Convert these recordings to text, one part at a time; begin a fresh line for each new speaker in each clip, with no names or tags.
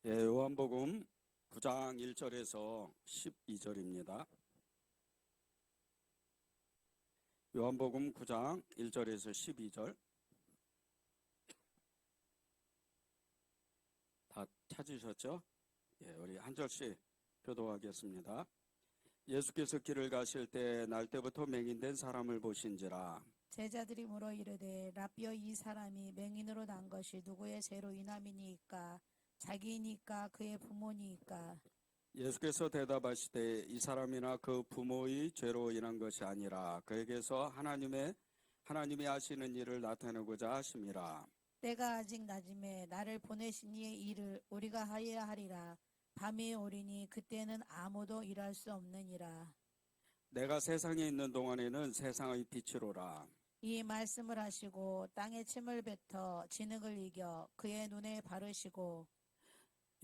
요한복음 9장 1절에서 12절입니다. 요한복음 9장 1절에서 12절 다 찾으셨죠? 우리 한 절씩 교독하겠습니다. 예수께서 길을 가실 때 날때부터 맹인된 사람을 보신지라.
제자들이 물어 이르되 라삐여, 이 사람이 맹인으로 난 것이 누구의 죄로 인함이니이까? 자기이니까 그의 부모니이까?
예수께서 대답하시되 이 사람이나 그 부모의 죄로 인한 것이 아니라 그에게서 하나님이 하시는 일을 나타내고자 하심이라.
때가 아직 낮음에 나를 보내신 이의 일을 우리가 하여야 하리라. 밤이 오리니 그때는 아무도 일할 수 없느니라.
내가 세상에 있는 동안에는 세상의 빛이로라.
이 말씀을 하시고 땅에 침을 뱉어 진흙을 이겨 그의 눈에 바르시고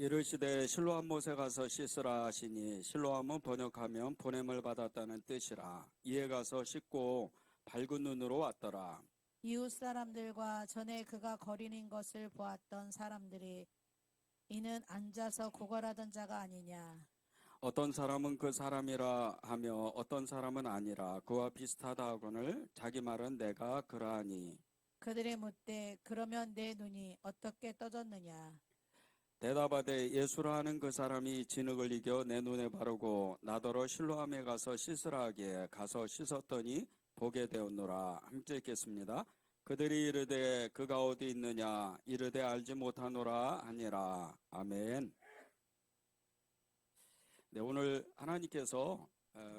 이르시되 실로암 못에 가서 씻으라 하시니, 실로암은 번역하면 보냄을 받았다는 뜻이라. 이에 가서 씻고 밝은 눈으로 왔더라.
이웃 사람들과 전에 그가 거리는 것을 보았던 사람들이 이는 앉아서 구걸하던 자가 아니냐?
어떤 사람은 그 사람이라 하며 어떤 사람은 아니라 그와 비슷하다 하거늘 자기 말은 내가 그러하니.
그들이 묻되 그러면 내 눈이 어떻게 떠졌느냐?
대답하되 예수라 하는 그 사람이 진흙을 이겨 내 눈에 바르고 나더러 실로암에 가서 씻으라 하기에 가서 씻었더니 보게 되었노라. 함께 읽겠습니다. 그들이 이르되 그가 어디 있느냐 이르되 알지 못하노라 하니라. 아멘. 네, 오늘 하나님께서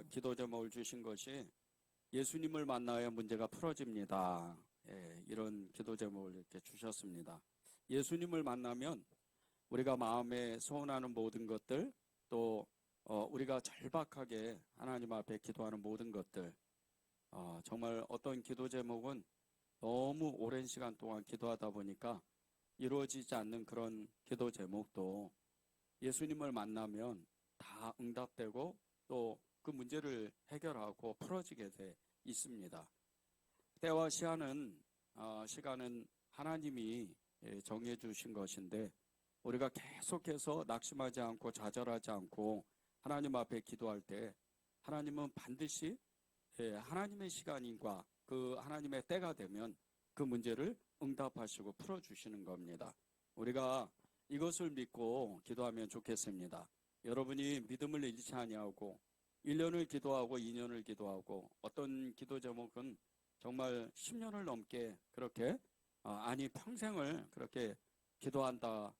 기도 제목을 주신 것이 예수님을 만나야 문제가 풀어집니다. 이런 기도 제목을 이렇게 주셨습니다. 예수님을 만나면 우리가 마음에 소원하는 모든 것들, 또 우리가 절박하게 하나님 앞에 기도하는 모든 것들, 정말 어떤 기도 제목은 너무 오랜 시간 동안 기도하다 보니까 이루어지지 않는 그런 기도 제목도 예수님을 만나면 다 응답되고 또 그 문제를 해결하고 풀어지게 돼 있습니다. 때와 시간은 하나님이 정해 주신 것인데, 우리가 계속해서 낙심하지 않고 좌절하지 않고 하나님 앞에 기도할 때 하나님은 반드시 하나님의 시간과 그 하나님의 때가 되면 그 문제를 응답하시고 풀어주시는 겁니다. 우리가 이것을 믿고 기도하면 좋겠습니다. 여러분이 믿음을 잃지 아니하고 1년을 기도하고 2년을 기도하고 어떤 기도 제목은 정말 10년을 넘게 그렇게 아니 평생을 그렇게 기도한다,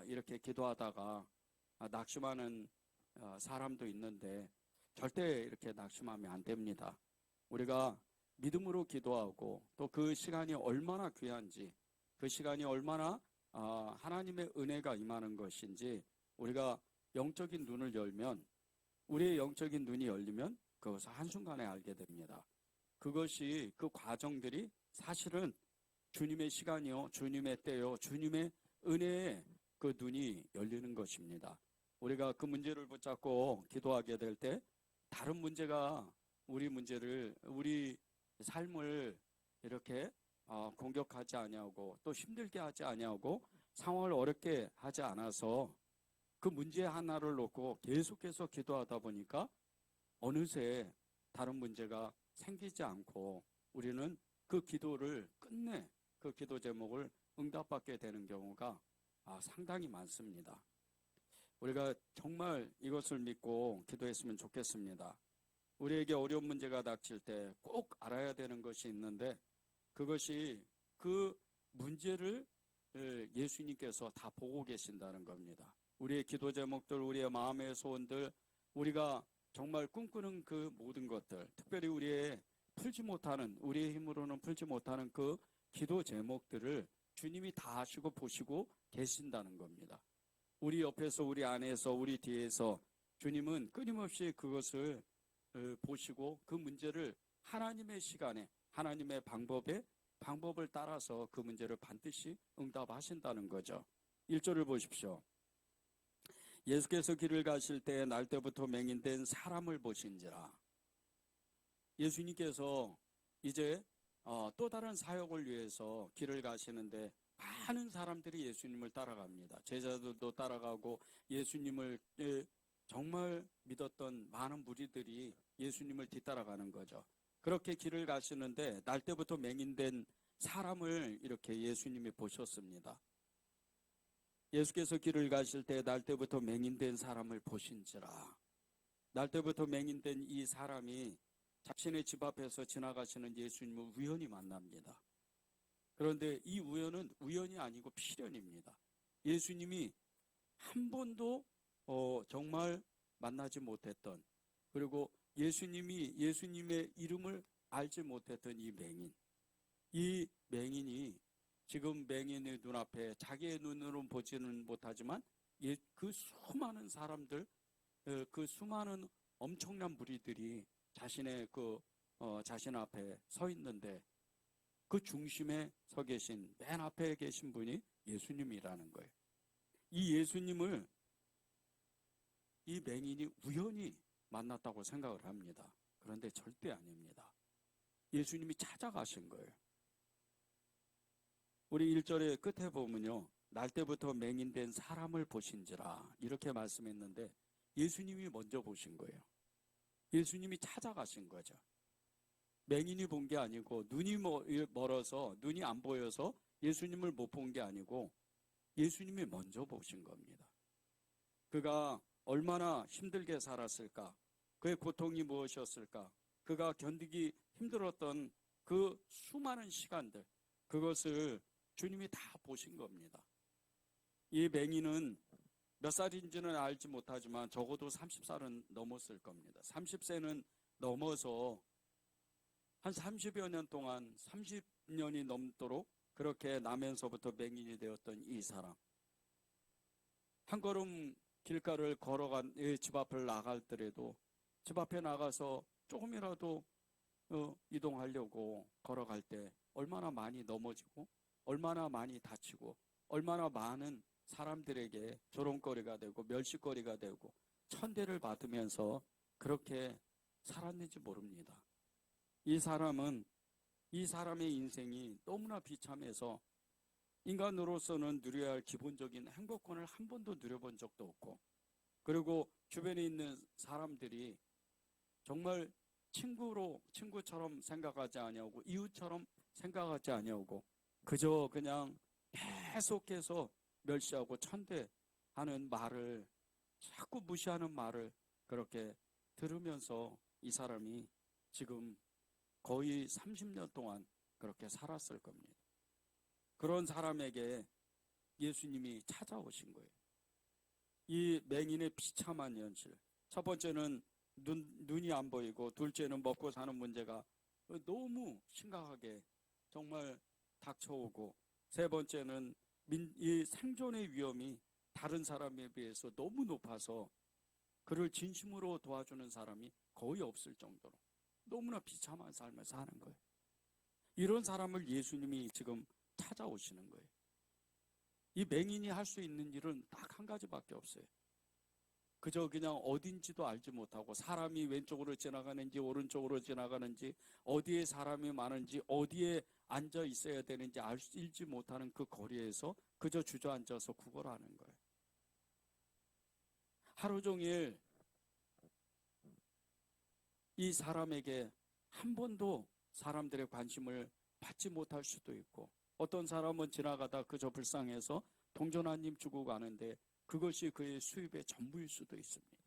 이렇게 기도하다가 낙심하는 사람도 있는데 절대 이렇게 낙심하면 안 됩니다. 우리가 믿음으로 기도하고 또 그 시간이 얼마나 귀한지, 그 시간이 얼마나 하나님의 은혜가 임하는 것인지 우리가 영적인 눈을 열면, 우리의 영적인 눈이 열리면 그것을 한순간에 알게 됩니다. 그것이, 그 과정들이 사실은 주님의 시간이요, 주님의 때요, 주님의 은혜에 그 눈이 열리는 것입니다. 우리가 그 문제를 붙잡고 기도하게 될 때 다른 문제가 우리 삶을 이렇게 공격하지 아니하고 또 힘들게 하지 아니하고 상황을 어렵게 하지 않아서 그 문제 하나를 놓고 계속해서 기도하다 보니까 어느새 다른 문제가 생기지 않고 우리는 그 기도를 끝내 그 기도 제목을 응답받게 되는 경우가 상당히 많습니다. 우리가 정말 이것을 믿고 기도했으면 좋겠습니다. 우리에게 어려운 문제가 닥칠 때 꼭 알아야 되는 것이 있는데, 그것이 그 문제를 예수님께서 다 보고 계신다는 겁니다. 우리의 기도 제목들, 우리의 마음의 소원들, 우리가 정말 꿈꾸는 그 모든 것들, 특별히 우리의 힘으로는 풀지 못하는 그 기도 제목들을 주님이 다 아시고 보시고 계신다는 겁니다. 우리 옆에서, 우리 안에서, 우리 뒤에서 주님은 끊임없이 그것을 보시고 그 문제를 하나님의 시간에, 하나님의 방법을 따라서 그 문제를 반드시 응답하신다는 거죠. 1절을 보십시오. 예수께서 길을 가실 때 날때부터 맹인된 사람을 보신지라. 예수님께서 이제 또 다른 사역을 위해서 길을 가시는데 많은 사람들이 예수님을 따라갑니다. 제자들도 따라가고 예수님을 정말 믿었던 많은 무리들이 예수님을 뒤따라가는 거죠. 그렇게 길을 가시는데 날때부터 맹인된 사람을 이렇게 예수님이 보셨습니다. 예수께서 길을 가실 때 날때부터 맹인된 사람을 보신지라. 날때부터 맹인된 이 사람이 자신의 집 앞에서 지나가시는 예수님을 우연히 만납니다. 그런데 이 우연은 우연이 아니고 필연입니다. 예수님이 한 번도 정말 만나지 못했던, 그리고 예수님의 이름을 알지 못했던 이 맹인이 지금 맹인의 눈앞에 자기의 눈으로 보지는 못하지만 그 수많은 사람들, 그 수많은 엄청난 무리들이 자신 앞에 서 있는데 그 중심에 서 계신, 맨 앞에 계신 분이 예수님이라는 거예요. 이 예수님을 이 맹인이 우연히 만났다고 생각을 합니다. 그런데 절대 아닙니다. 예수님이 찾아가신 거예요. 우리 1절의 끝에 보면요, 날때부터 맹인된 사람을 보신지라 이렇게 말씀했는데 예수님이 먼저 보신 거예요. 예수님이 찾아가신 거죠. 맹인이 본 게 아니고, 눈이 멀어서, 눈이 안 보여서 예수님을 못 본 게 아니고 예수님이 먼저 보신 겁니다. 그가 얼마나 힘들게 살았을까? 그의 고통이 무엇이었을까? 그가 견디기 힘들었던 그 수많은 시간들, 그것을 주님이 다 보신 겁니다. 이 맹인은 몇 살인지는 알지 못하지만 적어도 30살은 넘었을 겁니다. 30세는 넘어서 한 30여 년 동안, 30년이 넘도록 그렇게 나면서부터 맹인이 되었던 이 사람. 한 걸음 길가를 걸어간 집 앞을 나갈더라도 집 앞에 나가서 조금이라도 이동하려고 걸어갈 때 얼마나 많이 넘어지고 얼마나 많이 다치고 얼마나 많은 사람들에게 조롱거리가 되고 멸시거리가 되고 천대를 받으면서 그렇게 살았는지 모릅니다. 이 사람의 인생이 너무나 비참해서 인간으로서는 누려야 할 기본적인 행복권을 한 번도 누려본 적도 없고, 그리고 주변에 있는 사람들이 정말 친구처럼 생각하지 아니하고 이웃처럼 생각하지 아니하고 그저 그냥 계속해서 멸시하고 천대하는 말을, 자꾸 무시하는 말을 그렇게 들으면서 이 사람이 지금 거의 30년 동안 그렇게 살았을 겁니다. 그런 사람에게 예수님이 찾아오신 거예요. 이 맹인의 비참한 현실. 첫 번째는 눈이 안 보이고, 둘째는 먹고 사는 문제가 너무 심각하게 정말 닥쳐오고, 세 번째는 이 생존의 위험이 다른 사람에 비해서 너무 높아서 그를 진심으로 도와주는 사람이 거의 없을 정도로 너무나 비참한 삶을 사는 거예요. 이런 사람을 예수님이 지금 찾아오시는 거예요. 이 맹인이 할 수 있는 일은 딱 한 가지밖에 없어요. 그저 그냥 어딘지도 알지 못하고, 사람이 왼쪽으로 지나가는지 오른쪽으로 지나가는지, 어디에 사람이 많은지, 어디에 앉아 있어야 되는지 알지 못하는 그 거리에서 그저 주저앉아서 구걸하는 거예요. 하루 종일 이 사람에게 한 번도 사람들의 관심을 받지 못할 수도 있고, 어떤 사람은 지나가다 그저 불쌍해서 동전 한 입 주고 가는데 그것이 그의 수입의 전부일 수도 있습니다.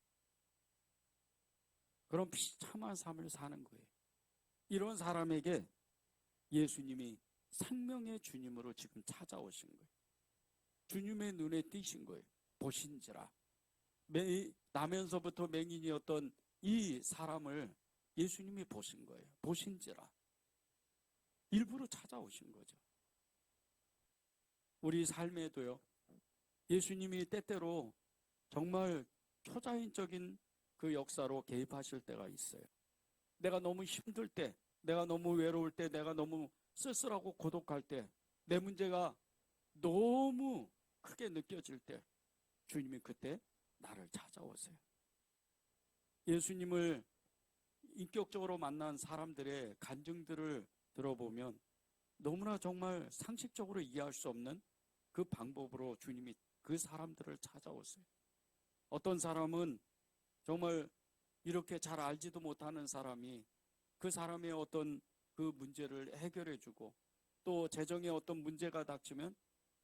그런 비참한 삶을 사는 거예요. 이런 사람에게 예수님이 생명의 주님으로 지금 찾아오신 거예요. 주님의 눈에 띄신 거예요. 보신지라. 나면서부터 맹인이었던 이 사람을 예수님이 보신 거예요. 보신지라. 일부러 찾아오신 거죠. 우리 삶에도요, 예수님이 때때로 정말 초자연적인 그 역사로 개입하실 때가 있어요. 내가 너무 힘들 때, 내가 너무 외로울 때, 내가 너무 쓸쓸하고 고독할 때, 내 문제가 너무 크게 느껴질 때 주님이 그때 나를 찾아오세요. 예수님을 인격적으로 만난 사람들의 간증들을 들어보면 너무나 정말 상식적으로 이해할 수 없는 그 방법으로 주님이 그 사람들을 찾아오세요. 어떤 사람은 정말 이렇게 잘 알지도 못하는 사람이 그 사람의 어떤 그 문제를 해결해 주고, 또 재정에 어떤 문제가 닥치면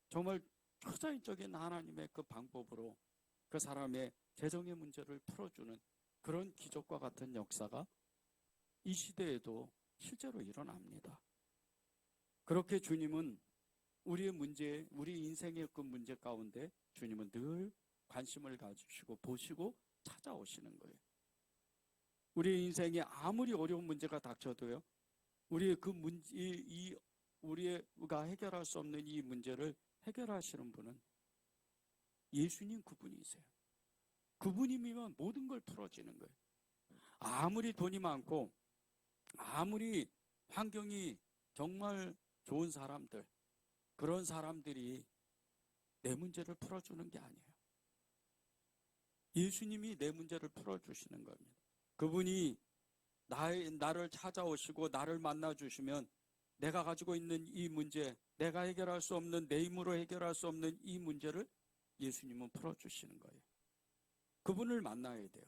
정말 초자연적인 하나님의 그 방법으로 그 사람의 재정의 문제를 풀어주는 그런 기적과 같은 역사가 이 시대에도 실제로 일어납니다. 그렇게 주님은 우리의 문제, 우리 인생의 그 문제 가운데 주님은 늘 관심을 가지시고 보시고 찾아오시는 거예요. 우리 인생에 아무리 어려운 문제가 닥쳐도요, 우리의 그 문제, 우리가 해결할 수 없는 이 문제를 해결하시는 분은 예수님 그분이세요. 그분이면 모든 걸 풀어지는 거예요. 아무리 돈이 많고 아무리 환경이 정말 좋은 사람들, 그런 사람들이 내 문제를 풀어주는 게 아니에요. 예수님이 내 문제를 풀어주시는 겁니다. 그분이 나를 찾아오시고 나를 만나주시면 내가 가지고 있는 이 문제, 내가 해결할 수 없는, 내 힘으로 해결할 수 없는 이 문제를 예수님은 풀어주시는 거예요. 그분을 만나야 돼요.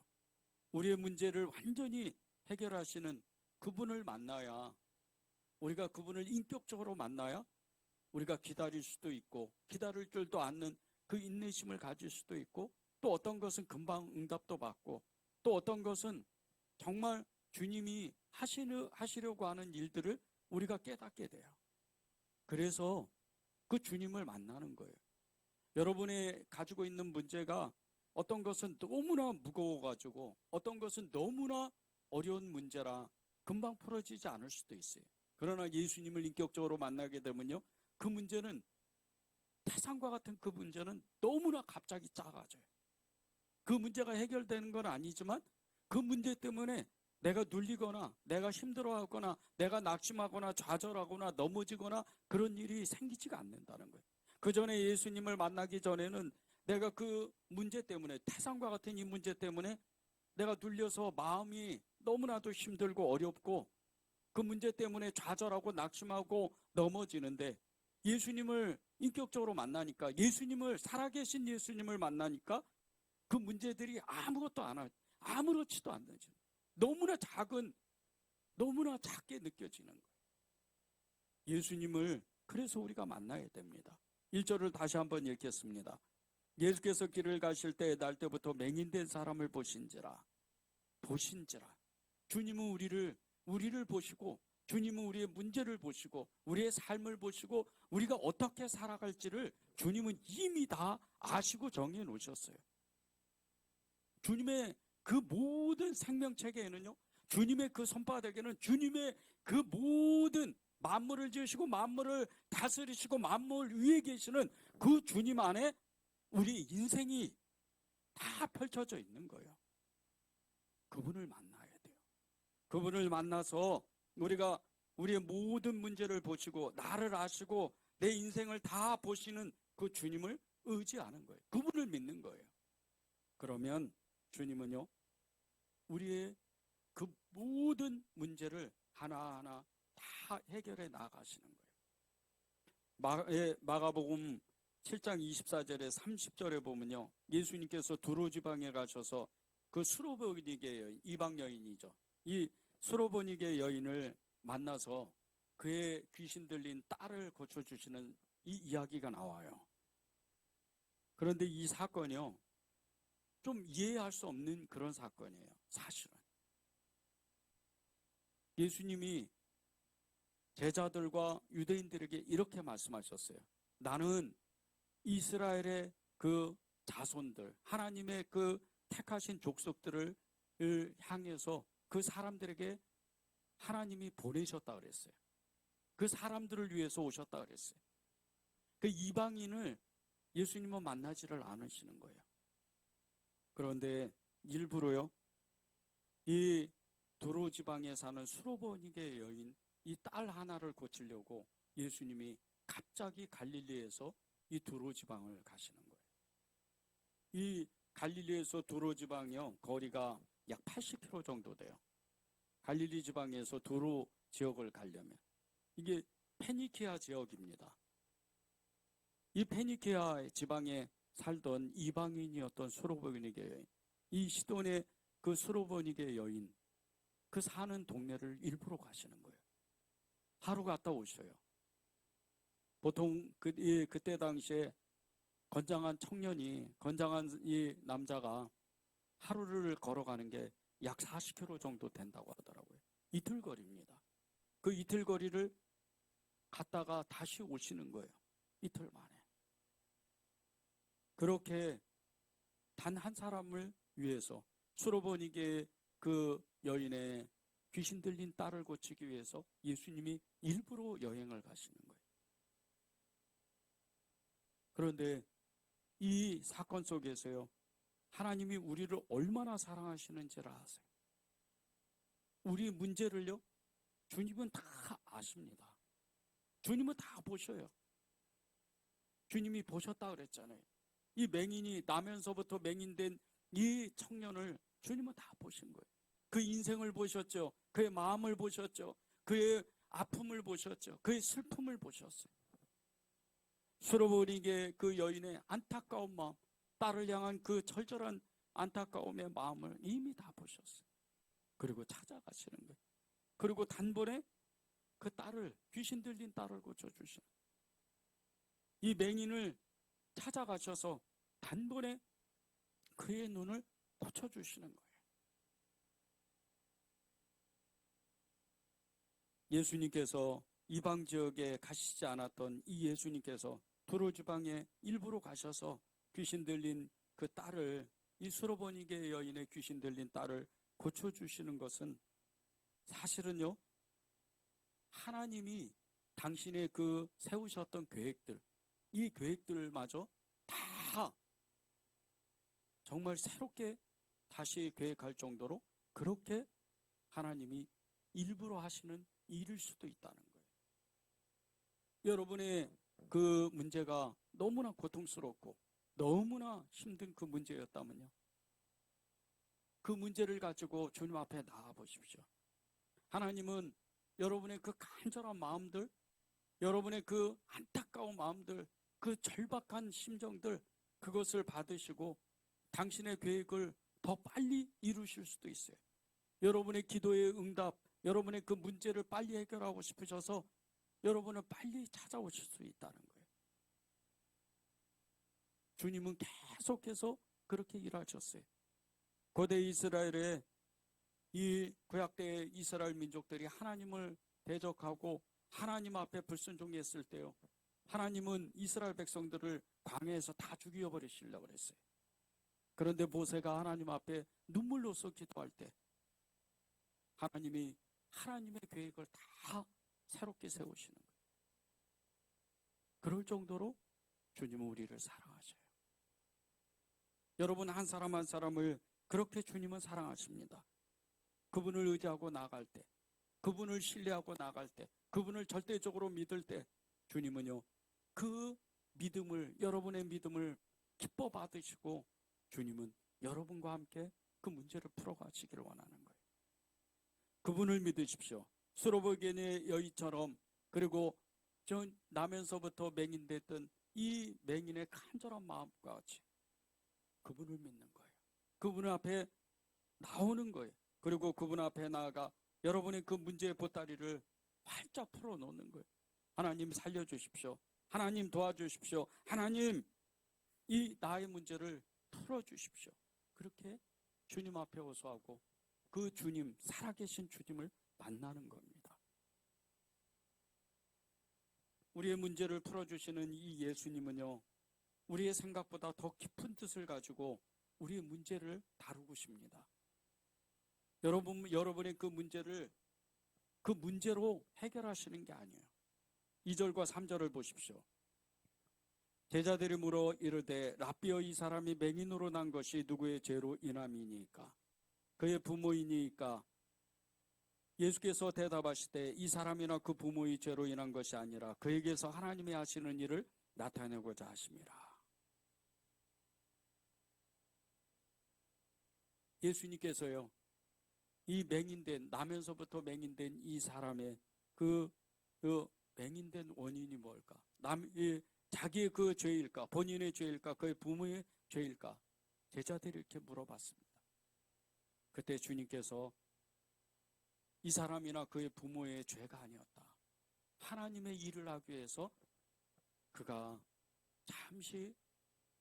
우리의 문제를 완전히 해결하시는 그분을 만나야, 우리가 그분을 인격적으로 만나야 우리가 기다릴 수도 있고, 기다릴 줄도 않는 그 인내심을 가질 수도 있고, 또 어떤 것은 금방 응답도 받고, 또 어떤 것은 정말 주님이 하시려고 하는 일들을 우리가 깨닫게 돼요. 그래서 그 주님을 만나는 거예요. 여러분이 가지고 있는 문제가 어떤 것은 너무나 무거워가지고, 어떤 것은 너무나 어려운 문제라 금방 풀어지지 않을 수도 있어요. 그러나 예수님을 인격적으로 만나게 되면요, 그 문제는, 태산과 같은 그 문제는 너무나 갑자기 작아져요. 그 문제가 해결되는 건 아니지만 그 문제 때문에 내가 눌리거나 내가 힘들어하거나 내가 낙심하거나 좌절하거나 넘어지거나 그런 일이 생기지가 않는다는 거예요. 그 전에 예수님을 만나기 전에는 내가 그 문제 때문에, 태산과 같은 이 문제 때문에 내가 눌려서 마음이 너무나도 힘들고 어렵고 그 문제 때문에 좌절하고 낙심하고 넘어지는데, 예수님을 인격적으로 만나니까, 예수님을, 살아계신 예수님을 만나니까 그 문제들이 아무렇지도 않는지, 너무나 너무나 작게 느껴지는 거예요. 예수님을 그래서 우리가 만나야 됩니다. 1절을 다시 한번 읽겠습니다. 예수께서 길을 가실 때 날 때부터 맹인된 사람을 보신지라. 주님은 우리를 보시고, 주님은 우리의 문제를 보시고, 우리의 삶을 보시고, 우리가 어떻게 살아갈지를 주님은 이미 다 아시고 정해 놓으셨어요. 주님의 그 모든 생명체계에는요, 주님의 그 손바닥에는 주님의 그 모든 만물을 지으시고 만물을 다스리시고 만물 위에 계시는 그 주님 안에 우리 인생이 다 펼쳐져 있는 거예요. 그분을 만나야 돼요. 그분을 만나서 우리가 우리의 모든 문제를 보시고 나를 아시고 내 인생을 다 보시는 그 주님을 의지하는 거예요. 그분을 믿는 거예요. 그러면 주님은요, 우리의 그 모든 문제를 하나하나 다 해결해 나가시는 거예요. 마가복음 7장 24절에 30절에 보면요, 예수님께서 두로 지방에 가셔서 그 수로보니게 여인, 이방 여인이죠, 이 수로보니게 여인을 만나서 그의 귀신 들린 딸을 고쳐주시는 이 이야기가 나와요. 그런데 이 사건이요, 좀 이해할 수 없는 그런 사건이에요. 사실은 예수님이 제자들과 유대인들에게 이렇게 말씀하셨어요. 나는 이스라엘의 그 자손들, 하나님의 그 택하신 족속들을 향해서 그 사람들에게 하나님이 보내셨다 그랬어요. 그 사람들을 위해서 오셨다 그랬어요. 그 이방인을 예수님은 만나지를 않으시는 거예요. 그런데 일부러요, 이 도로 지방에 사는 수로보니게 여인 이 딸 하나를 고치려고 예수님이 갑자기 갈릴리에서 이 도로 지방을 가시는 거예요. 이 갈릴리에서 도로 지방이요, 거리가 약 80km 정도 돼요. 갈릴리 지방에서 도로 지역을 가려면 이게 페니키아 지역입니다. 이 페니키아 지방에 살던 이방인이었던 수로보니게 여인, 이 시돈의 그 수로보니게 여인, 그 사는 동네를 일부러 가시는 거예요. 하루 갔다 오셔요. 보통 그때 당시에 건장한 이 남자가 하루를 걸어가는 게 약 40km 정도 된다고 하더라고요. 이틀 거리입니다. 그 이틀 거리를 갔다가 다시 오시는 거예요. 이틀 만에. 그렇게 단 한 사람을 위해서 수로보니게 그 여인의 귀신 들린 딸을 고치기 위해서 예수님이 일부러 여행을 가시는 거예요. 그런데 이 사건 속에서요, 하나님이 우리를 얼마나 사랑하시는지를 아세요? 우리 문제를요, 주님은 다 아십니다. 주님은 다 보셔요. 주님이 보셨다 그랬잖아요. 이 맹인이 나면서부터 맹인된 이 청년을 주님은 다 보신 거예요. 그 인생을 보셨죠. 그의 마음을 보셨죠. 그의 아픔을 보셨죠. 그의 슬픔을 보셨어요. 수로보니게 그 여인의 안타까운 마음, 딸을 향한 그 절절한 안타까움의 마음을 이미 다 보셨어요. 그리고 찾아가시는 거예요. 그리고 단번에 그 딸을, 귀신 들린 딸을 고쳐주시는 거예요. 이 맹인을 찾아가셔서 단번에 그의 눈을 고쳐주시는 거예요. 예수님께서 이방 지역에 가시지 않았던 이 예수님께서 두로 지방에 일부러 가셔서 귀신 들린 그 딸을, 이 수로보니게 여인의 귀신 들린 딸을 고쳐주시는 것은 사실은요, 하나님이 당신의 그 세우셨던 계획들, 이 계획들마저 다 정말 새롭게 다시 계획할 정도로 그렇게 하나님이 일부러 하시는 일일 수도 있다는 거예요. 여러분의 그 문제가 너무나 고통스럽고 너무나 힘든 그 문제였다면요, 그 문제를 가지고 주님 앞에 나와 보십시오. 하나님은 여러분의 그 간절한 마음들, 여러분의 그 안타까운 마음들, 그 절박한 심정들, 그것을 받으시고 당신의 계획을 더 빨리 이루실 수도 있어요. 여러분의 기도의 응답, 여러분의 그 문제를 빨리 해결하고 싶으셔서 여러분은 빨리 찾아오실 수 있다는 거예요. 주님은 계속해서 그렇게 일하셨어요. 고대 이스라엘의 이 구약대의 이스라엘 민족들이 하나님을 대적하고 하나님 앞에 불순종했을 때요, 하나님은 이스라엘 백성들을 광야에서 다 죽여버리시려고 그랬어요. 그런데 모세가 하나님 앞에 눈물로써 기도할 때 하나님이 하나님의 계획을 다 새롭게 세우시는 거예요. 그럴 정도로 주님은 우리를 사랑하셔요. 여러분 한 사람 한 사람을 그렇게 주님은 사랑하십니다. 그분을 의지하고 나갈 때, 그분을 신뢰하고 나갈 때, 그분을 절대적으로 믿을 때 주님은요, 그 믿음을, 여러분의 믿음을 기뻐 받으시고 주님은 여러분과 함께 그 문제를 풀어가시기를 원하는 거예요. 그분을 믿으십시오. 수로보겐의 여인처럼, 그리고 전 나면서부터 맹인됐던 이 맹인의 간절한 마음과 같이 그분을 믿는 거예요. 그분 앞에 나오는 거예요. 그리고 그분 앞에 나아가 여러분의 그 문제의 보따리를 활짝 풀어놓는 거예요. 하나님 살려주십시오. 하나님 도와주십시오. 하나님 이 나의 문제를 풀어주십시오. 그렇게 주님 앞에 호소하고 그 주님, 살아계신 주님을 만나는 겁니다. 우리의 문제를 풀어주시는 이 예수님은요, 우리의 생각보다 더 깊은 뜻을 가지고 우리의 문제를 다루고 싶습니다. 여러분의 그 문제를 그 문제로 해결하시는 게 아니에요. 2절과 3절을 보십시오. 제자들이 물어 이르되 랍비여, 이 사람이 맹인으로 난 것이 누구의 죄로 인함이니까? 그의 부모이니까? 예수께서 대답하시되 이 사람이나 그 부모의 죄로 인한 것이 아니라 그에게서 하나님이 하시는 일을 나타내고자 하심이라. 예수님께서요, 이 맹인된, 나면서부터 맹인된 이 사람의 그 맹인된 원인이 뭘까? 자기의 그 죄일까? 본인의 죄일까? 그의 부모의 죄일까? 제자들이 이렇게 물어봤습니다. 그때 주님께서 이 사람이나 그의 부모의 죄가 아니었다. 하나님의 일을 하기 위해서 그가 잠시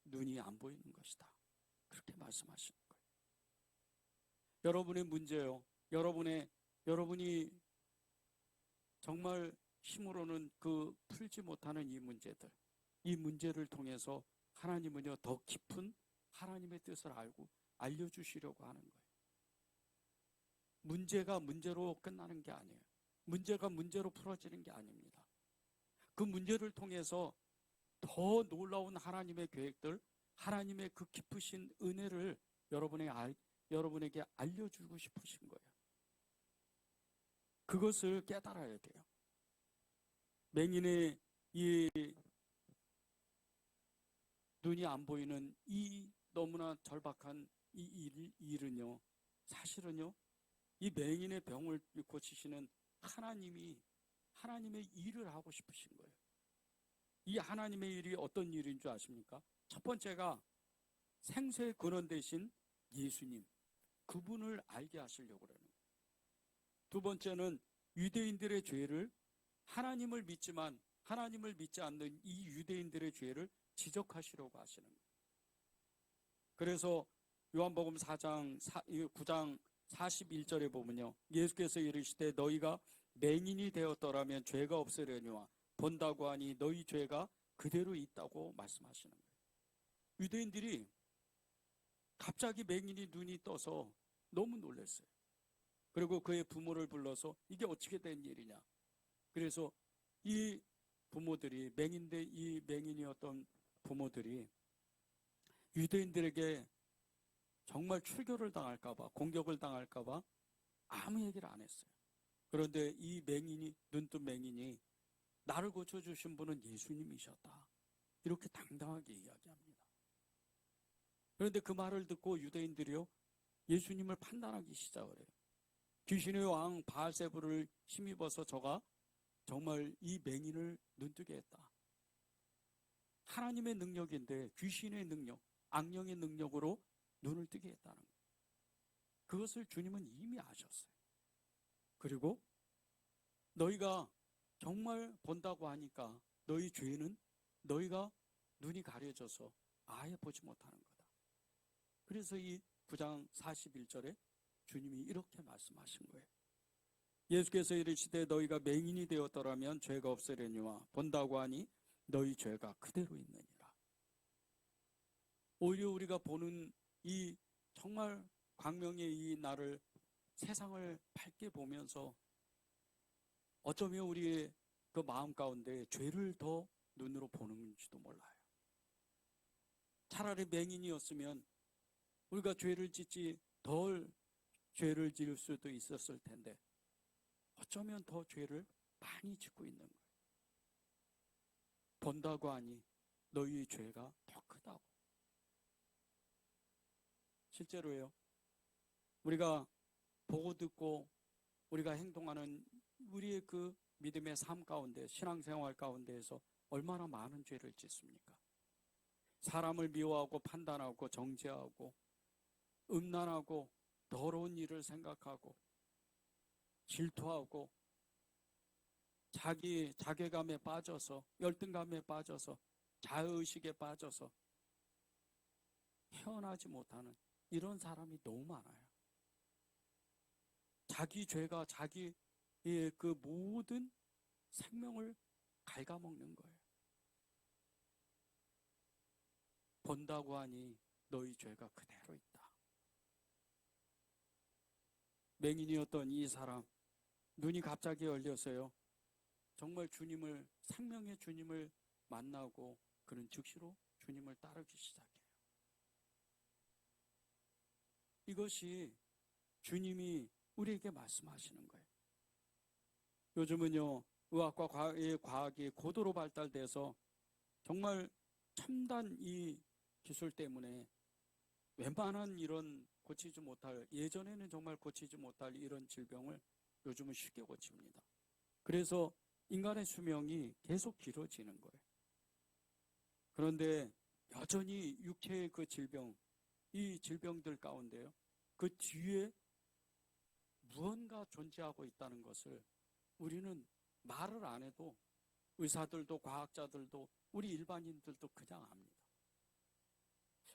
눈이 안 보이는 것이다. 그렇게 말씀하시는 거예요. 여러분의 문제요. 여러분이 정말 힘으로는 풀지 못하는 이 문제를 통해서 하나님은요, 더 깊은 하나님의 뜻을 알려주시려고 하는 거예요. 문제가 문제로 끝나는 게 아니에요. 문제가 문제로 풀어지는 게 아닙니다. 그 문제를 통해서 더 놀라운 하나님의 계획들, 하나님의 그 깊으신 은혜를 여러분에게 알려주고 싶으신 거예요. 그것을 깨달아야 돼요. 맹인의 이 눈이 안 보이는 이 너무나 절박한 이 일은요, 사실은요, 이 맹인의 병을 고치시는 하나님의 일을 하고 싶으신 거예요. 이 하나님의 일이 어떤 일인 줄 아십니까? 첫 번째가 생수의 근원 되신 예수님, 그분을 알게 하시려고 그러는 거예요. 두 번째는 유대인들의 죄를, 하나님을 믿지만 하나님을 믿지 않는 이 유대인들의 죄를 지적하시려고 하시는 거예요. 그래서 요한복음 9장 41절에 보면요, 예수께서 이르시되 너희가 맹인이 되었더라면 죄가 없으려니와 본다고 하니 너희 죄가 그대로 있다고 말씀하시는 거예요. 유대인들이 갑자기 맹인이 눈이 떠서 너무 놀랐어요. 그리고 그의 부모를 불러서 이게 어떻게 된 일이냐. 그래서 이 부모들이, 이 맹인이었던 부모들이 유대인들에게 정말 출교를 당할까봐, 공격을 당할까봐 아무 얘기를 안 했어요. 그런데 이 눈뜬 맹인이 나를 고쳐주신 분은 예수님이셨다, 이렇게 당당하게 이야기합니다. 그런데 그 말을 듣고 유대인들이요, 예수님을 판단하기 시작을 해요. 귀신의 왕 바알세불을 힘입어서 저가 정말 이 맹인을 눈뜨게 했다. 하나님의 능력인데 귀신의 능력, 악령의 능력으로 눈을 뜨게 했다는 거예요. 그것을 주님은 이미 아셨어요. 그리고 너희가 정말 본다고 하니까 너희 죄는 너희가 눈이 가려져서 아예 보지 못하는 거다. 그래서 이 9장 41절에 주님이 이렇게 말씀하신 거예요. 예수께서 이르시되 너희가 맹인이 되었더라면 죄가 없으려니와 본다고 하니 너희 죄가 그대로 있느니라. 오히려 우리가 보는 이 정말 광명의 이 날을, 세상을 밝게 보면서 어쩌면 우리의 그 마음 가운데 죄를 더 눈으로 보는지도 몰라요. 차라리 맹인이었으면 우리가 죄를 짓지 덜 죄를 지을 수도 있었을 텐데 어쩌면 더 죄를 많이 짓고 있는 거예요. 본다고 하니 너희의 죄가 더 크다고. 실제로요, 우리가 보고 듣고 우리가 행동하는 우리의 그 믿음의 삶 가운데, 신앙생활 가운데에서 얼마나 많은 죄를 짓습니까? 사람을 미워하고 판단하고 정죄하고 음란하고 더러운 일을 생각하고 질투하고 자괴감에 빠져서, 열등감에 빠져서, 자의식에 빠져서 헤어나지 못하는 이런 사람이 너무 많아요. 자기 죄가 자기의 그 모든 생명을 갉아먹는 거예요. 본다고 하니 너희 죄가 그대로 있다. 맹인이었던 이 사람, 눈이 갑자기 열려서요, 정말 생명의 주님을 만나고 그는 즉시로 주님을 따르기 시작해요. 이것이 주님이 우리에게 말씀하시는 거예요. 요즘은요, 의학과 과학이 고도로 발달돼서 정말 첨단 이 기술 때문에 웬만한 이런 예전에는 정말 고치지 못할 이런 질병을 요즘은 쉽게 고칩니다. 그래서 인간의 수명이 계속 길어지는 거예요. 그런데 여전히 육체의 그 질병, 이 질병들 가운데요, 그 뒤에 무언가 존재하고 있다는 것을 우리는 말을 안 해도 의사들도 과학자들도 우리 일반인들도 그냥 압니다.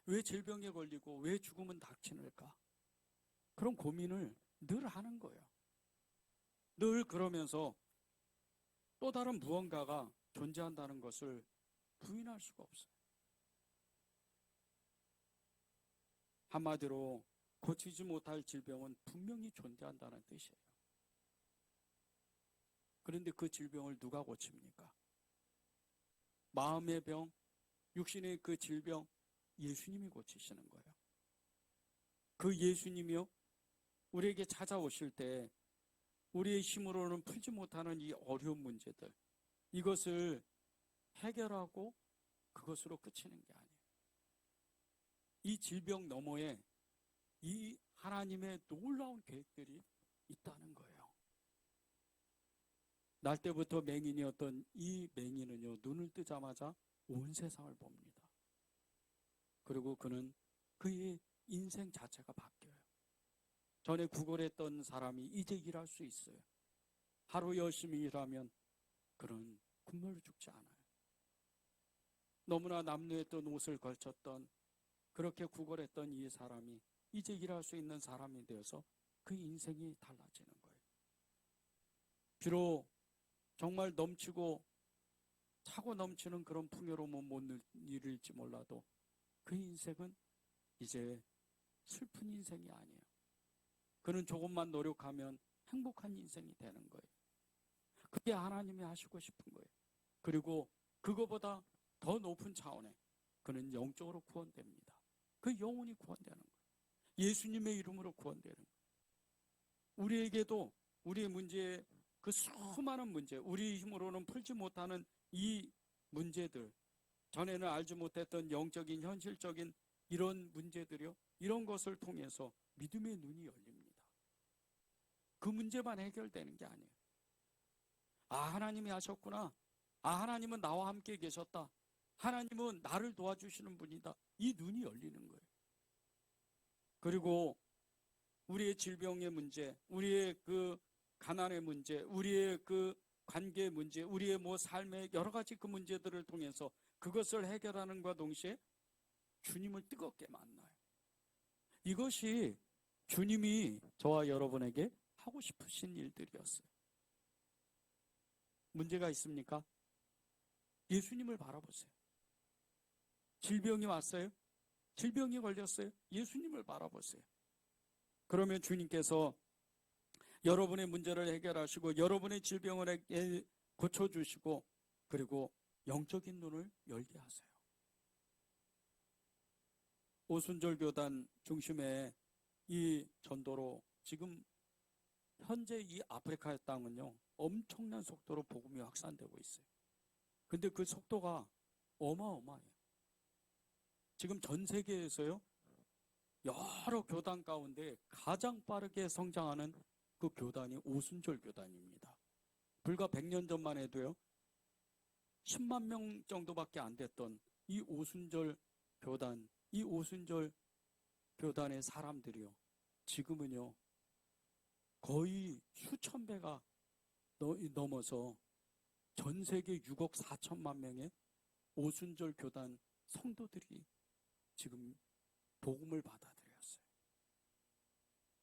왜 질병에 걸리고 왜 죽음은 닥치는가? 그런 고민을 늘 하는 거예요. 늘 그러면서 또 다른 무언가가 존재한다는 것을 부인할 수가 없어요. 한마디로 고치지 못할 질병은 분명히 존재한다는 뜻이에요. 그런데 그 질병을 누가 고칩니까? 마음의 병, 육신의 그 질병, 예수님이 고치시는 거예요. 그 예수님이요, 우리에게 찾아오실 때 우리의 힘으로는 풀지 못하는 이 어려운 문제들, 이것을 해결하고 그것으로 그치는 게 아니에요. 이 질병 너머에 이 하나님의 놀라운 계획들이 있다는 거예요. 날 때부터 맹인이었던 이 맹인은요, 눈을 뜨자마자 온 세상을 봅니다. 그리고 그는 그의 인생 자체가 바뀌어요. 전에 구걸했던 사람이 이제 일할 수 있어요. 하루 열심히 일하면 그는 굶어 죽지 않아요. 너무나 남루했던 옷을 걸쳤던, 그렇게 구걸했던 이 사람이 이제 일할 수 있는 사람이 되어서 그 인생이 달라지는 거예요. 비록 정말 넘치고 차고 넘치는 그런 풍요로움은 못 이룰지 몰라도 그 인생은 이제 슬픈 인생이 아니에요. 그는 조금만 노력하면 행복한 인생이 되는 거예요. 그게 하나님이 하시고 싶은 거예요. 그리고 그거보다 더 높은 차원에 그는 영적으로 구원됩니다. 그 영혼이 구원되는 거예요. 예수님의 이름으로 구원되는 거예요. 우리에게도 우리의 문제에 그 수많은 문제, 우리 힘으로는 풀지 못하는 이 문제들, 전에는 알지 못했던 영적인 현실적인 이런 문제들이요, 이런 것을 통해서 믿음의 눈이 열립니다. 그 문제만 해결되는 게 아니에요. 아, 하나님이 하셨구나. 아, 하나님은 나와 함께 계셨다. 하나님은 나를 도와주시는 분이다. 이 눈이 열리는 거예요. 그리고 우리의 질병의 문제, 우리의 그 가난의 문제, 우리의 그 관계의 문제, 우리의 뭐 삶의 여러 가지 그 문제들을 통해서 그것을 해결하는 것과 동시에 주님을 뜨겁게 만나요. 이것이 주님이 저와 여러분에게 하고 싶으신 일들이었어요. 문제가 있습니까? 예수님을 바라보세요. 질병이 왔어요? 질병이 걸렸어요? 예수님을 바라보세요. 그러면 주님께서 여러분의 문제를 해결하시고 여러분의 질병을 고쳐주시고 그리고 영적인 눈을 열게 하세요. 오순절 교단 중심의 이 전도로 지금 현재 이 아프리카의 땅은요, 엄청난 속도로 복음이 확산되고 있어요. 근데 그 속도가 어마어마해요. 지금 전 세계에서요, 여러 교단 가운데 가장 빠르게 성장하는 그 교단이 오순절 교단입니다. 불과 100년 전만 해도요, 10만 명 정도밖에 안 됐던 이 오순절 교단, 이 오순절 교단의 사람들이요, 지금은요, 거의 수천 배가 넘어서 전 세계 6억 4천만 명의 오순절 교단 성도들이 지금 복음을 받아들였어요.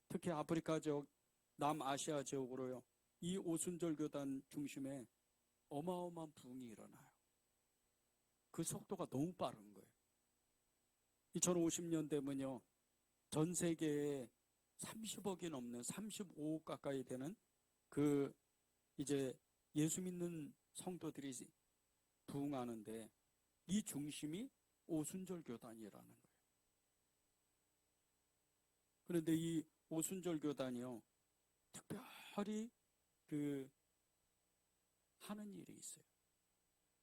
특히 아프리카 지역, 남아시아 지역으로요, 이 오순절 교단 중심에 어마어마한 부흥이 일어나요. 그 속도가 너무 빠른 거예요. 2050년 되면요, 전 세계에 30억이 넘는 35억 가까이 되는 그 이제 예수 믿는 성도들이 부흥하는데 이 중심이 오순절 교단이라는 거예요. 그런데 이 오순절 교단이요, 특별히 그 하는 일이 있어요.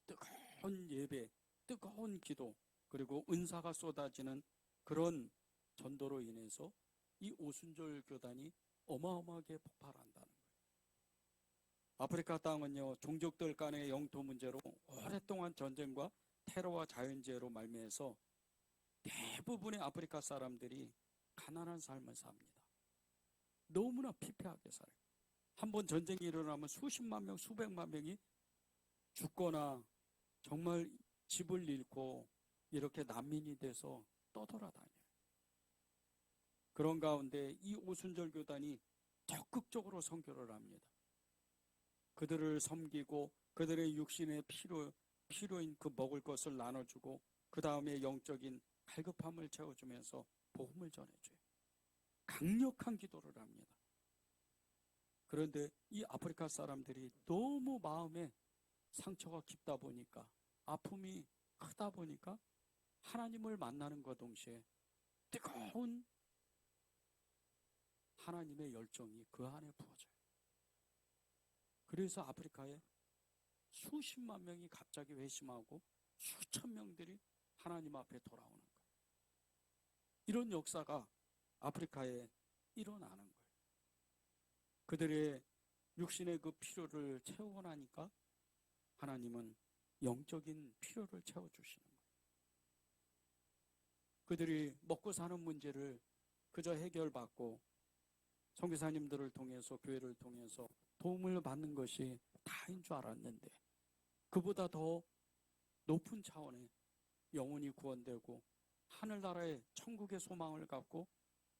뜨거운 예배, 뜨거운 기도, 그리고 은사가 쏟아지는 그런 전도로 인해서 이 오순절 교단이 어마어마하게 폭발한다는 거예요. 아프리카 땅은요, 종족들 간의 영토 문제로 오랫동안 전쟁과 테러와 자연재해로 말미해서 대부분의 아프리카 사람들이 가난한 삶을 삽니다. 너무나 피폐하게 살아요. 한번 전쟁이 일어나면 수십만 명, 수백만 명이 죽거나 정말 집을 잃고 이렇게 난민이 돼서 떠돌아다녀요. 그런 가운데 이 오순절 교단이 적극적으로 선교를 합니다. 그들을 섬기고 그들의 육신의 필요인 그 먹을 것을 나눠주고 그 다음에 영적인 갈급함을 채워주면서 복음을 전해줘요. 강력한 기도를 합니다. 그런데 이 아프리카 사람들이 너무 마음에 상처가 깊다 보니까, 아픔이 크다 보니까 하나님을 만나는 것 동시에 뜨거운 하나님의 열정이 그 안에 부어져요. 그래서 아프리카에 수십만 명이 갑자기 회심하고 수천 명들이 하나님 앞에 돌아오는 거예요. 이런 역사가 아프리카에 일어나는 거예요. 그들의 육신의 그 필요를 채우고 나니까 하나님은 영적인 필요를 채워주시는 거예요. 그들이 먹고 사는 문제를 그저 해결받고 선교사님들을 통해서, 교회를 통해서 도움을 받는 것이 다인 줄 알았는데, 그보다 더 높은 차원의 영혼이 구원되고 하늘나라의 천국의 소망을 갖고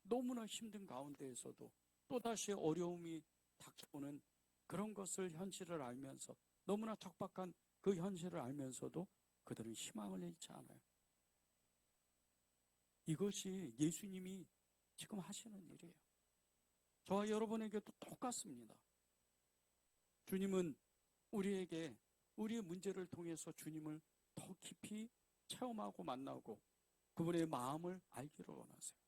너무나 힘든 가운데에서도 또다시 어려움이 닥쳐오는 그런 것을, 현실을 알면서, 너무나 척박한 그 현실을 알면서도 그들은 희망을 잃지 않아요. 이것이 예수님이 지금 하시는 일이에요. 저와 여러분에게도 똑같습니다. 주님은 우리에게 우리의 문제를 통해서 주님을 더 깊이 체험하고 만나고 그분의 마음을 알기를 원하세요.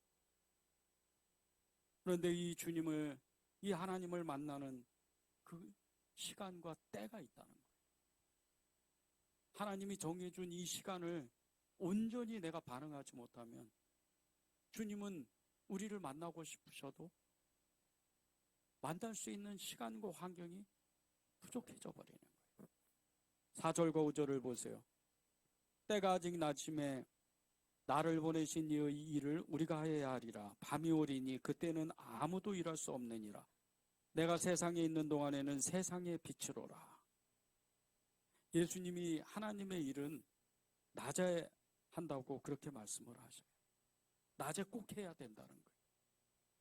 그런데 이 주님을, 이 하나님을 만나는 그 시간과 때가 있다는 거예요. 하나님이 정해준 이 시간을 온전히 내가 반응하지 못하면 주님은 우리를 만나고 싶으셔도 만날 수 있는 시간과 환경이 부족해져 버리는 거예요. 4절과 5절을 보세요. 때가 아직 낮음에 나를 보내신 이의 일을 우리가 해야 하리라. 밤이 오리니 그때는 아무도 일할 수 없느니라. 내가 세상에 있는 동안에는 세상의 빛이로라. 예수님이 하나님의 일은 낮에 한다고 그렇게 말씀을 하셔요. 낮에 꼭 해야 된다는 거예요.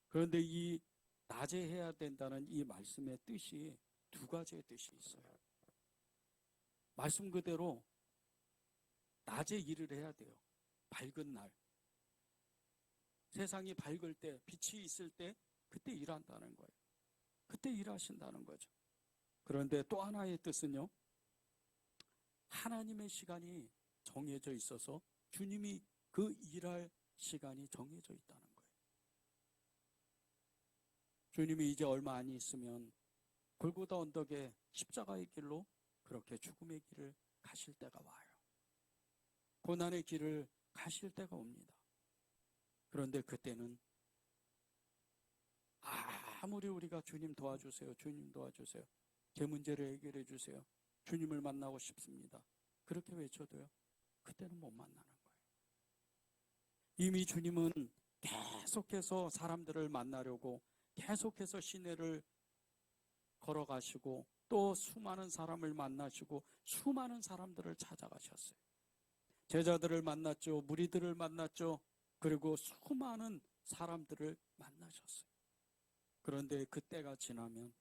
그런데 이 낮에 해야 된다는 이 말씀의 뜻이 두 가지의 뜻이 있어요. 말씀 그대로 낮에 일을 해야 돼요. 밝은 날, 세상이 밝을 때, 빛이 있을 때 그때 일한다는 거예요. 그때 일하신다는 거죠. 그런데 또 하나의 뜻은요, 하나님의 시간이 정해져 있어서 주님이 그 일할 시간이 정해져 있다는 거예요. 주님이 이제 얼마 안 있으면 골고다 언덕에 십자가의 길로 그렇게 죽음의 길을 가실 때가 와요. 고난의 길을 가실 때가 옵니다. 그런데 그때는 아무리 우리가 주님 도와주세요, 주님 도와주세요, 제 문제를 해결해 주세요, 주님을 만나고 싶습니다, 그렇게 외쳐도요, 그때는 못 만나는 거예요. 이미 주님은 계속해서 사람들을 만나려고 계속해서 시내를 걸어가시고 또 수많은 사람을 만나시고 수많은 사람들을 찾아가셨어요. 제자들을 만났죠. 무리들을 만났죠. 그리고 수많은 사람들을 만나셨어요. 그런데 그때가 지나면,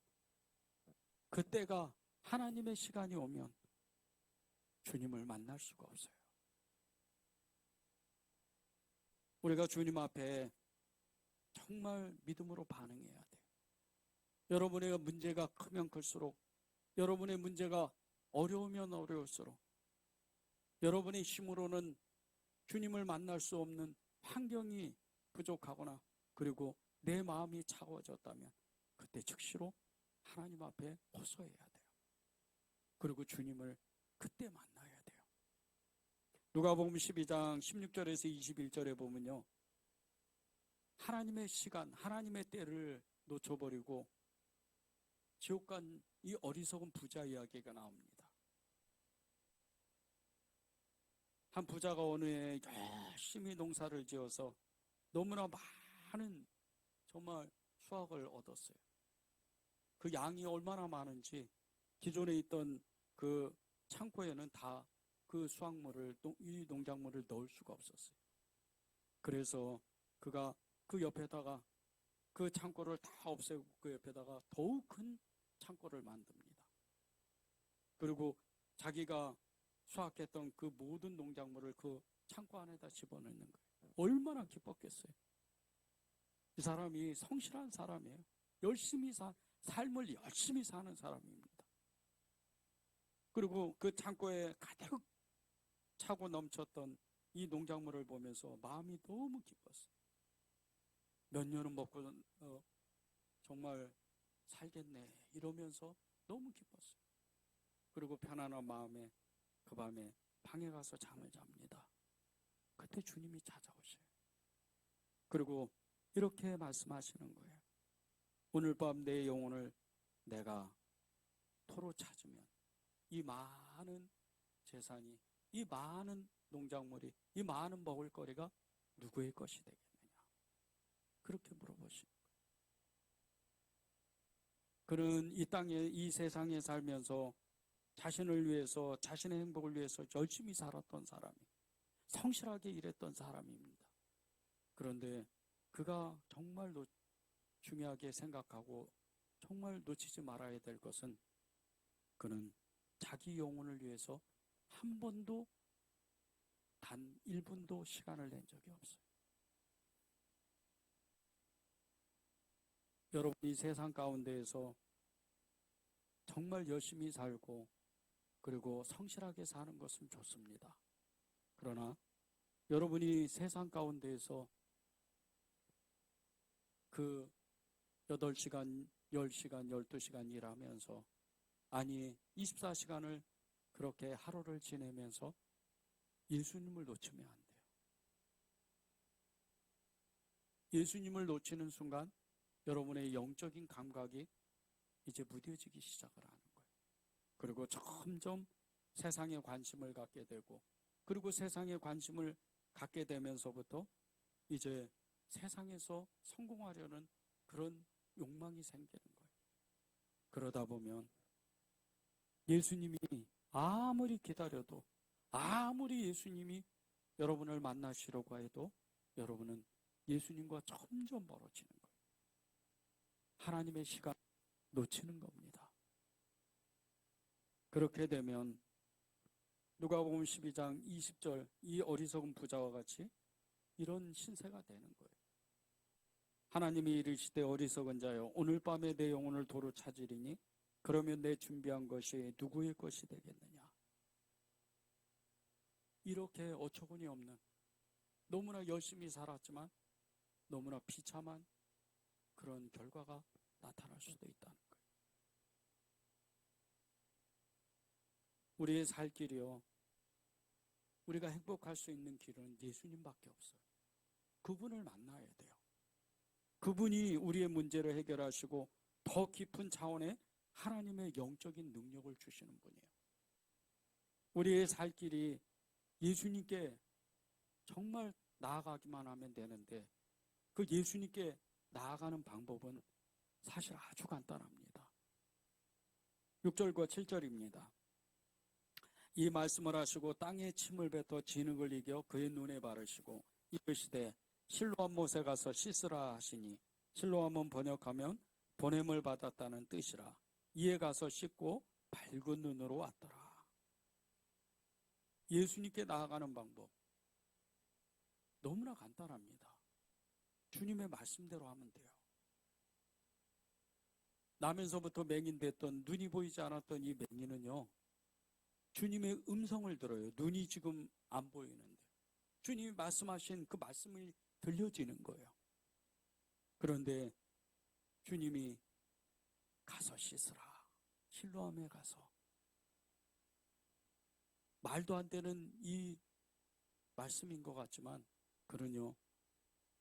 그때가 하나님의 시간이 오면 주님을 만날 수가 없어요. 우리가 주님 앞에 정말 믿음으로 반응해야 돼요. 여러분의 문제가 크면 클수록, 여러분의 문제가 어려우면 어려울수록, 여러분의 힘으로는 주님을 만날 수 없는 환경이 부족하거나 그리고 내 마음이 차가워졌다면 그때 즉시로 하나님 앞에 호소해야 돼요. 그리고 주님을 그때 만나야 돼요. 누가복음 12장 16절에서 21절에 보면요, 하나님의 시간, 하나님의 때를 놓쳐버리고 지옥 간 이 어리석은 부자 이야기가 나옵니다. 한 부자가 어느 해 열심히 농사를 지어서 너무나 많은 정말 수확을 얻었어요. 그 양이 얼마나 많은지 기존에 있던 그 창고에는 다 그 수확물을, 이 농작물을 넣을 수가 없었어요. 그래서 그가 그 옆에다가 그 창고를 다 없애고 그 옆에다가 더욱 큰 창고를 만듭니다. 그리고 자기가 수확했던 그 모든 농작물을 그 창고 안에다 집어넣는 거예요. 얼마나 기뻤겠어요. 이 사람이 성실한 사람이에요. 삶을 열심히 사는 사람입니다. 그리고 그 창고에 가득 차고 넘쳤던 이 농작물을 보면서 마음이 너무 기뻤어요. 몇 년은 먹고 정말 살겠네 이러면서 너무 기뻤어요. 그리고 편안한 마음에 그 밤에 방에 가서 잠을 잡니다. 그때 주님이 찾아오셔요. 그리고 이렇게 말씀하시는 거예요. 오늘 밤 내 영혼을 내가 토로 찾으면 이 많은 재산이, 이 많은 농작물이, 이 많은 먹을거리가 누구의 것이 되겠느냐? 그렇게 물어보시는 거예요. 그는 이 땅에, 이 세상에 살면서 자신을 위해서, 자신의 행복을 위해서 열심히 살았던 사람이, 성실하게 일했던 사람입니다. 그런데 그가 정말 중요하게 생각하고 정말 놓치지 말아야 될 것은, 그는 자기 영혼을 위해서 한 번도 단 1분도 시간을 낸 적이 없어요. 여러분이 세상 가운데에서 정말 열심히 살고 그리고 성실하게 사는 것은 좋습니다. 그러나 여러분이 세상 가운데에서 그 8시간, 10시간, 12시간 일하면서, 아니 24시간을 그렇게 하루를 지내면서 예수님을 놓치면 안 돼요. 예수님을 놓치는 순간 여러분의 영적인 감각이 이제 무뎌지기 시작을 하는 거예요. 그리고 점점 세상에 관심을 갖게 되고, 그리고 세상에 관심을 갖게 되면서부터 이제 세상에서 성공하려는 그런 욕망이 생기는 거예요. 그러다 보면 예수님이 아무리 기다려도, 아무리 예수님이 여러분을 만나시려고 해도 여러분은 예수님과 점점 멀어지는 거예요. 하나님의 시간 놓치는 겁니다. 그렇게 되면 누가복음 12장 20절, 이 어리석은 부자와 같이 이런 신세가 되는 거예요. 하나님이 이르시되 어리석은 자여, 오늘 밤에 내 영혼을 도로 찾으리니 그러면 내 준비한 것이 누구의 것이 되겠느냐. 이렇게 어처구니 없는, 너무나 열심히 살았지만 너무나 비참한 그런 결과가 나타날 수도 있다는 거예요. 우리의 살 길이요, 우리가 행복할 수 있는 길은 예수님밖에 없어요. 그분을 만나야 돼요. 그분이 우리의 문제를 해결하시고 더 깊은 차원의 하나님의 영적인 능력을 주시는 분이에요. 우리의 살 길이 예수님께 정말 나아가기만 하면 되는데, 그 예수님께 나아가는 방법은 사실 아주 간단합니다. 6절과 7절입니다. 이 말씀을 하시고 땅에 침을 뱉어 진흙을 이겨 그의 눈에 바르시고 이르시되 실로암 못에 가서 씻으라 하시니, 실로암은 번역하면 보냄을 받았다는 뜻이라. 이에 가서 씻고 밝은 눈으로 왔더라. 예수님께 나아가는 방법 너무나 간단합니다. 주님의 말씀대로 하면 돼요. 나면서부터 맹인됐던, 눈이 보이지 않았던 이 맹인은요, 주님의 음성을 들어요. 눈이 지금 안 보이는데 주님이 말씀하신 그 말씀이 들려지는 거예요. 그런데 주님이 가서 씻으라, 실로암에 가서, 말도 안 되는 이 말씀인 것 같지만 그는요,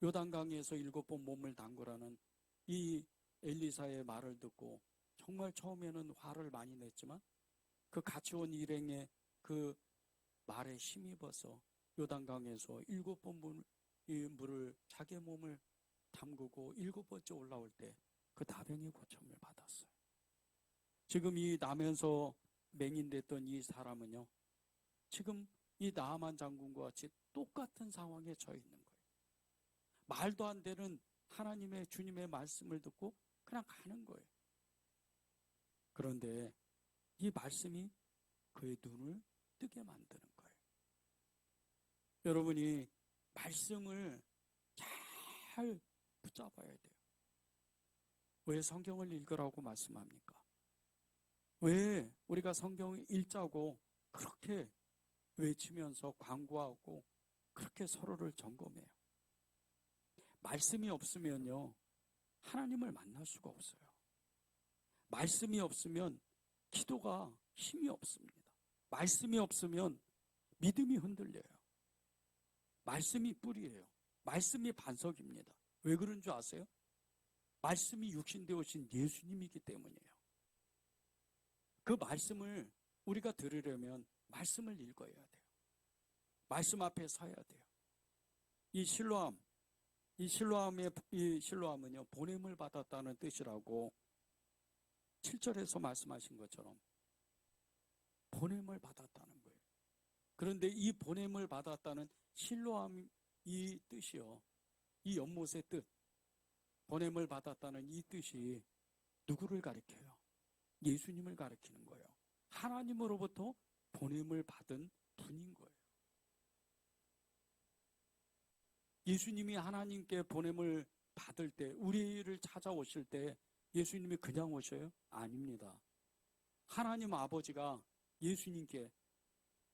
요단강에서 7번 몸을 담그라는 이 엘리사의 말을 듣고 정말 처음에는 화를 많이 냈지만 그 같이 온 일행의 그 말에 힘입어서 요단강에서 7번 이 물을 자기 몸을 담그고 7번째 올라올 때 그 나병이 고침을 받았어요. 지금 이 나면서 맹인됐던 이 사람은요, 지금 이 나아만 장군과 같이 똑같은 상황에 처해 있는 거예요. 말도 안 되는 하나님의 주님의 말씀을 듣고 그냥 가는 거예요. 그런데 이 말씀이 그의 눈을 뜨게 만드는 거예요. 여러분이 말씀을 잘 붙잡아야 돼요. 왜 성경을 읽으라고 말씀합니까? 왜 우리가 성경을 읽자고 그렇게 외치면서 광고하고 그렇게 서로를 점검해요? 말씀이 없으면요, 하나님을 만날 수가 없어요. 말씀이 없으면 기도가 힘이 없습니다. 말씀이 없으면 믿음이 흔들려요. 말씀이 뿌리예요. 말씀이 반석입니다. 왜 그런 줄 아세요? 말씀이 육신되어 오신 예수님이기 때문이에요. 그 말씀을 우리가 들으려면 말씀을 읽어야 돼요. 말씀 앞에 서야 돼요. 이 실로암은요, 보냄을 받았다는 뜻이라고 7절에서 말씀하신 것처럼 보냄을 받았다는 거예요. 그런데 이 보냄을 받았다는 실로암 이 뜻이요, 이 연못의 뜻, 보냄을 받았다는 이 뜻이 누구를 가리켜요? 예수님을 가리키는 거예요. 하나님으로부터 보냄을 받은 분인 거예요. 예수님이 하나님께 보냄을 받을 때, 우리를 찾아오실 때 예수님이 그냥 오셔요? 아닙니다. 하나님 아버지가 예수님께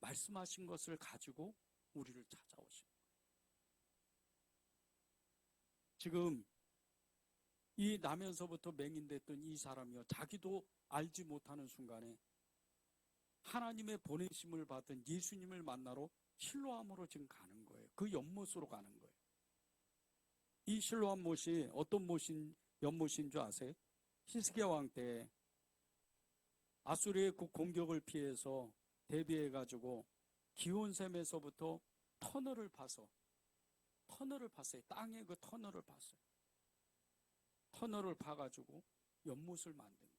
말씀하신 것을 가지고 우리를 찾아오신 거예요. 지금 이 나면서부터 맹인됐던 이 사람이요, 자기도 알지 못하는 순간에 하나님의 보내심을 받은 예수님을 만나러 실로암으로 지금 가는 거예요. 그 연못으로 가는 거예요. 이 실로암 못이 어떤 연못인 줄 아세요? 히스기야 왕 때 아수르의 그 공격을 피해서 대비해가지고 기온샘에서부터 터널을 파서 fas어요. 땅에 그 터널을 팠어요. 터널을 파가지고 연못을 만든 거예요.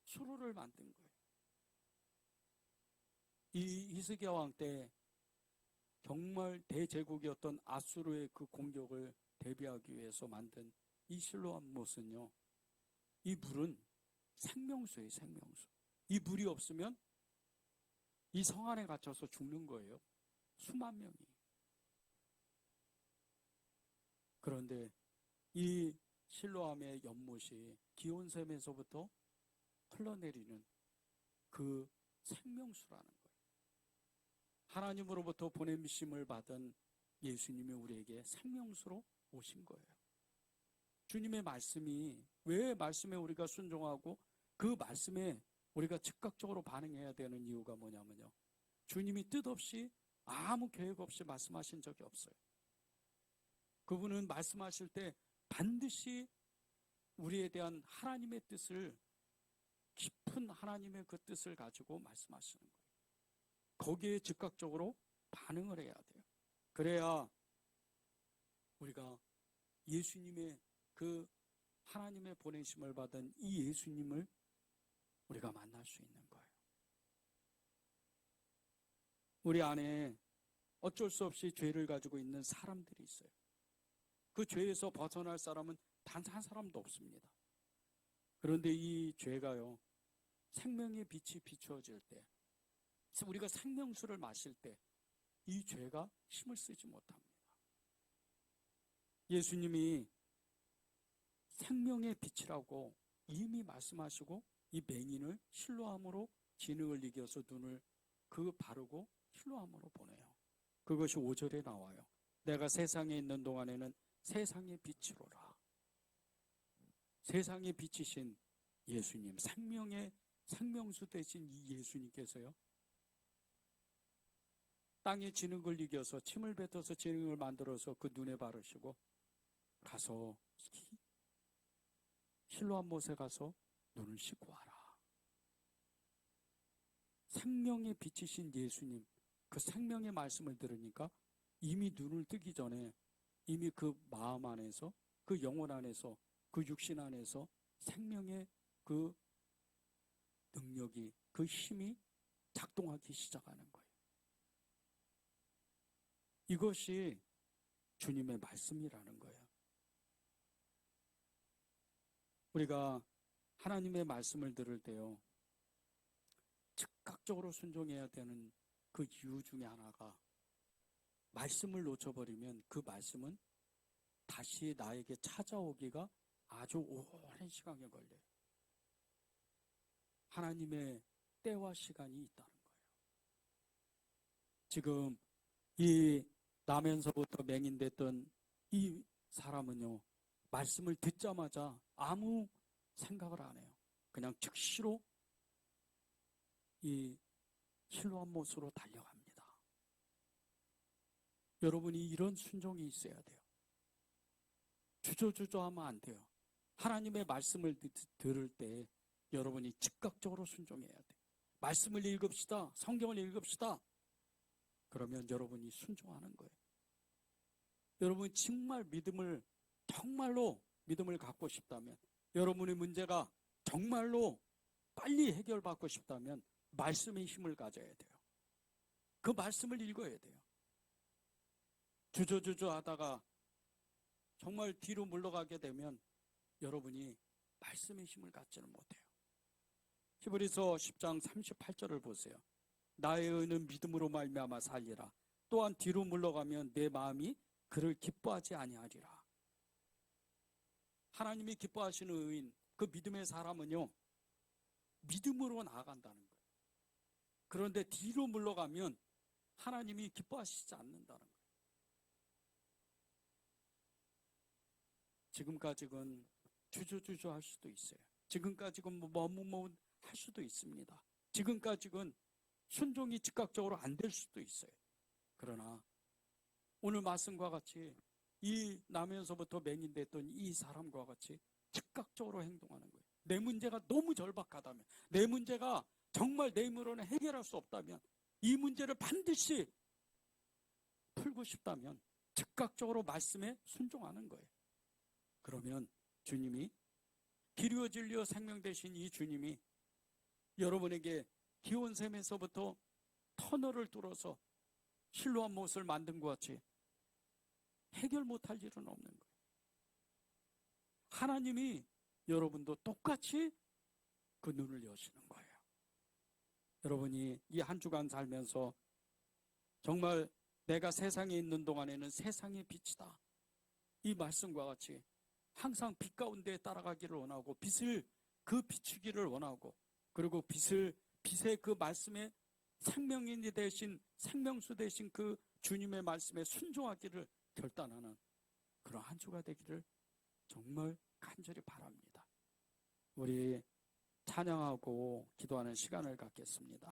수로를 만든 거예요. 이 히스기야 왕 때 정말 대제국이었던 아수르의 그 공격을 대비하기 위해서 만든 이 실로암 못은요, 이 물은 생명수예요, 생명수. 이 물이 없으면 이 성 안에 갇혀서 죽는 거예요. 수만 명이. 그런데 이 실로암의 연못이 기온샘에서부터 흘러내리는 그 생명수라는 거예요. 하나님으로부터 보냄심을 받은 예수님이 우리에게 생명수로 오신 거예요. 주님의 말씀이, 왜 말씀에 우리가 순종하고 그 말씀에 우리가 즉각적으로 반응해야 되는 이유가 뭐냐면요, 주님이 뜻없이 아무 계획 없이 말씀하신 적이 없어요. 그분은 말씀하실 때 반드시 우리에 대한 하나님의 뜻을, 깊은 하나님의 그 뜻을 가지고 말씀하시는 거예요. 거기에 즉각적으로 반응을 해야 돼요. 그래야 우리가 예수님의 그 하나님의 보내심을 받은 이 예수님을 우리가 만날 수 있는 거예요. 우리 안에 어쩔 수 없이 죄를 가지고 있는 사람들이 있어요. 그 죄에서 벗어날 사람은 단 한 사람도 없습니다. 그런데 이 죄가요, 생명의 빛이 비추어질 때, 우리가 생명수를 마실 때 이 죄가 힘을 쓰지 못합니다. 예수님이 생명의 빛이라고 이미 말씀하시고 이 맹인을 실로암으로 진흙을 이겨서 눈을 바르고 실로암으로 보내요. 그것이 5절에 나와요. 내가 세상에 있는 동안에는 세상의 빛이로라. 세상의 빛이신 예수님, 생명의 생명수 되신 이 예수님께서요, 땅에 진흙을 이겨서 침을 뱉어서 진흙을 만들어서 그 눈에 바르시고 가서 실로암 못에 가서 눈을 씻고 와라. 생명의 빛이신 예수님, 그 생명의 말씀을 들으니까 이미 눈을 뜨기 전에 이미 그 마음 안에서, 그 영혼 안에서, 그 육신 안에서 생명의 그 능력이, 그 힘이 작동하기 시작하는 거예요. 이것이 주님의 말씀이라는 거예요. 우리가 하나님의 말씀을 들을 때요, 즉각적으로 순종해야 되는 그 이유 중에 하나가, 말씀을 놓쳐버리면 그 말씀은 다시 나에게 찾아오기가 아주 오랜 시간이 걸려요. 하나님의 때와 시간이 있다는 거예요. 지금 이 나면서부터 맹인됐던 이 사람은요, 말씀을 듣자마자 아무 생각을 안 해요. 그냥 즉시로 이 실로암 못으로 달려갑니다. 여러분이 이런 순종이 있어야 돼요. 주저주저하면 안 돼요. 하나님의 말씀을 들을 때 여러분이 즉각적으로 순종해야 돼요. 말씀을 읽읍시다. 성경을 읽읍시다. 그러면 여러분이 순종하는 거예요. 여러분 정말 정말로 믿음을 갖고 싶다면, 여러분의 문제가 정말로 빨리 해결받고 싶다면 말씀의 힘을 가져야 돼요. 그 말씀을 읽어야 돼요. 주저주저 하다가 정말 뒤로 물러가게 되면 여러분이 말씀의 힘을 갖지는 못해요. 히브리서 10장 38절을 보세요. 나의 의는 믿음으로 말미암아 살리라. 또한 뒤로 물러가면 내 마음이 그를 기뻐하지 아니하리라. 하나님이 기뻐하시는 의인, 그 믿음의 사람은요, 믿음으로 나아간다는 거예요. 그런데 뒤로 물러가면 하나님이 기뻐하시지 않는다는 거예요. 지금까지는 주저주저 할 수도 있어요. 지금까지는 머뭇머뭇 할 수도 있습니다. 지금까지는 순종이 즉각적으로 안 될 수도 있어요. 그러나 오늘 말씀과 같이 이 나면서부터 맹인됐던 이 사람과 같이 즉각적으로 행동하는 거예요. 내 문제가 너무 절박하다면, 내 문제가 정말 내 힘으로는 해결할 수 없다면, 이 문제를 반드시 풀고 싶다면 즉각적으로 말씀에 순종하는 거예요. 그러면 주님이, 기리오 진리오 생명 되신 이 주님이 여러분에게 기온샘에서부터 터널을 뚫어서 실로암 못을 만든 것 같이 해결 못할 일은 없는 거예요. 하나님이 여러분도 똑같이 그 눈을 여시는 거예요. 여러분이 이 한 주간 살면서 정말 내가 세상에 있는 동안에는 세상의 빛이다, 이 말씀과 같이 항상 빛 가운데 따라가기를 원하고, 빛을 그 비추기를 원하고, 그리고 빛의 그 말씀에 생명인이 되신, 생명수 되신 그 주님의 말씀에 순종하기를 결단하는 그런 한 주가 되기를 정말 간절히 바랍니다. 우리 찬양하고 기도하는 시간을 갖겠습니다.